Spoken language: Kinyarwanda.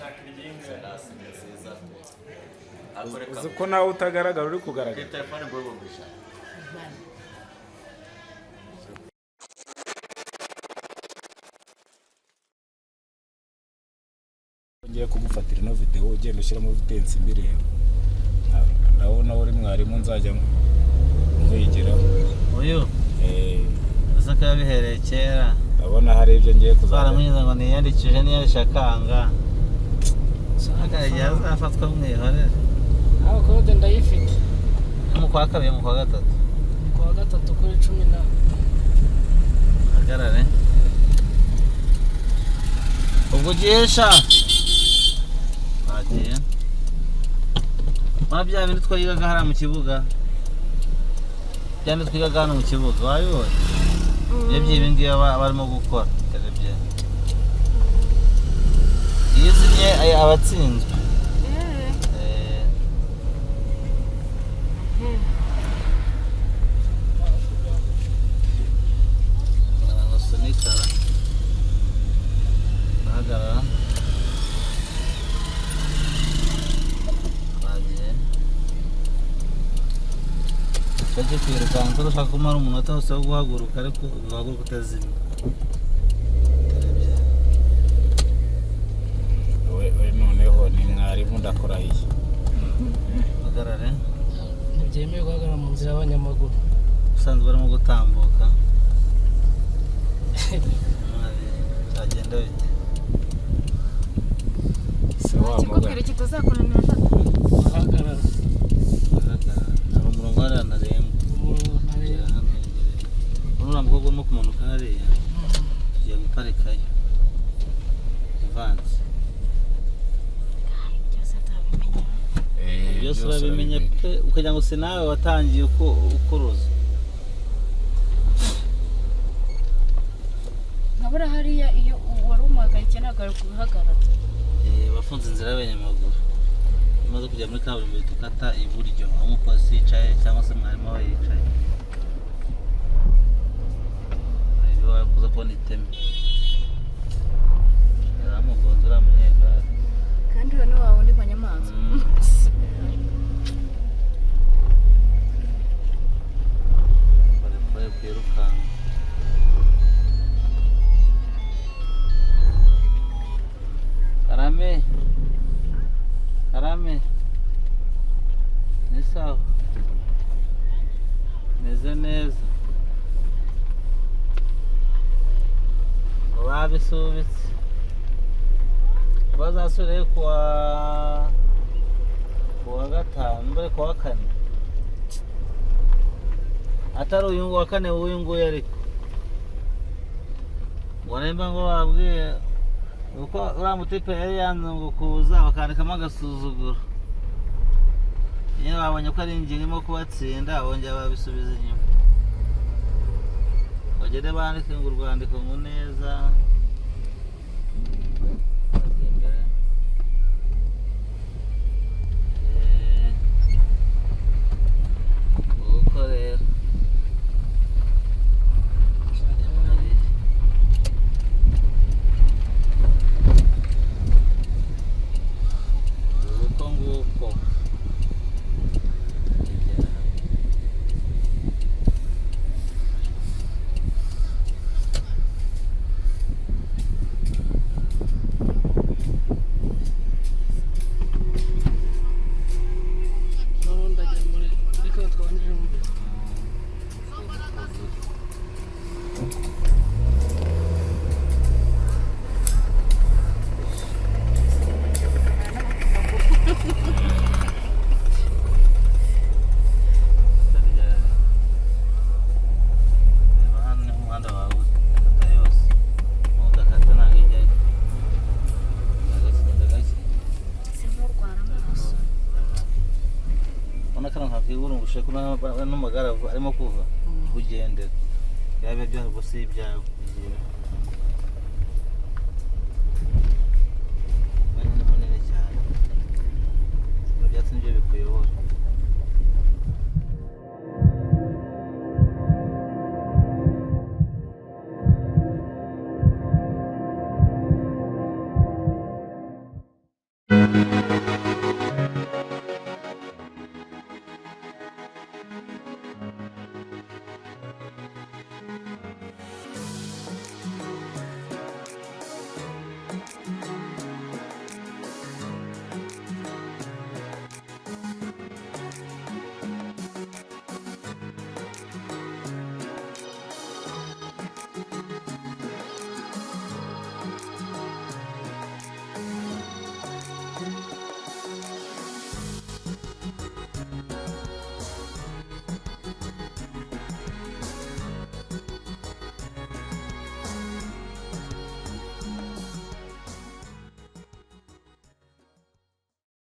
Selasi ni nziza pe. uzi ko nawe utagaragara uri kugaragara. Telefone bwo gushaka. Ngiye kugufatira ino video ugenda ushyiramo vitensi mbireba. Ndabona uri mwarimu nzajya nkwigiraho. Uyu asaka yabihereye kera. Ndabona hari ibyo ngiye kuzana. Baramwiza ngo niyandikije niyashakanga. Saka yazafatwa mwihorere. Aho kode ndayifite. Mu kwa kabiri mu kwa gatatu. Kwa gatatu kuri 10. Agarare. Ubwo gisha. Agiye. Mabya bintu twayigaga hara mu kibuga. Byane twigaga hano mu kibuga. Wabibonye? Yebye ibingi abarimo gukora. Terebye. Yizimye abatsinzwe. Tujye kwirukanka ushaka kumara umunota wose wo guhaguruka ariko uhaguruka utazimye. We noneho ni mwarimu ndakurahiye. Hagarare. Ntibyemeye guhagarara mu nzira y'abanyamaguru. Usanzwe barimo gutambuka. Agenda bite? Kikubwira kitazakunanira ndako. Hagarara. Hari umurongo hariya ntarengwa. Urabona mukobwa urimo kumanuka hariya. Tugiye guparikayo. Ivanze. Byose urabimenya pe ukagira ngo se nawe watangiye ukuruza. Nkabura hariya iyo wari umagaye cyenagara kuhagarara. Bafunze inzira y'abanyamaguru. Imaze kujya muri kaburimbo tukata iburyo aho umukozi yicaye cyangwa se mwarimu we yicaye. Iyo wakuza kubona iteme. Yaramugonze uramunyegara. Kandi hano wawe ndi banyamanza. Bari kwirukanka. Karame. Ni sawa. Meze neza. Babisubitse. Bazasubire kuwa gatanu mbere kuwa kane. Atari uyu ngo wa kane uyu nguyu ariko. Waremba ngo babwiye uko uriya mutipe yari yanze ngo kuza bakandikamo agasuzuguro. Iyo babonye ko ari ingingo irimo kubatsinda bongera babisubiza inyuma. Bagende bandike ngo urwandiko ngo neza. Uko rero n'amagare arimo kuva kugendera yabe byo gusa ibyawe. Ni munini cyane. Ibyatsi nibyo bikuyobora. Thank you.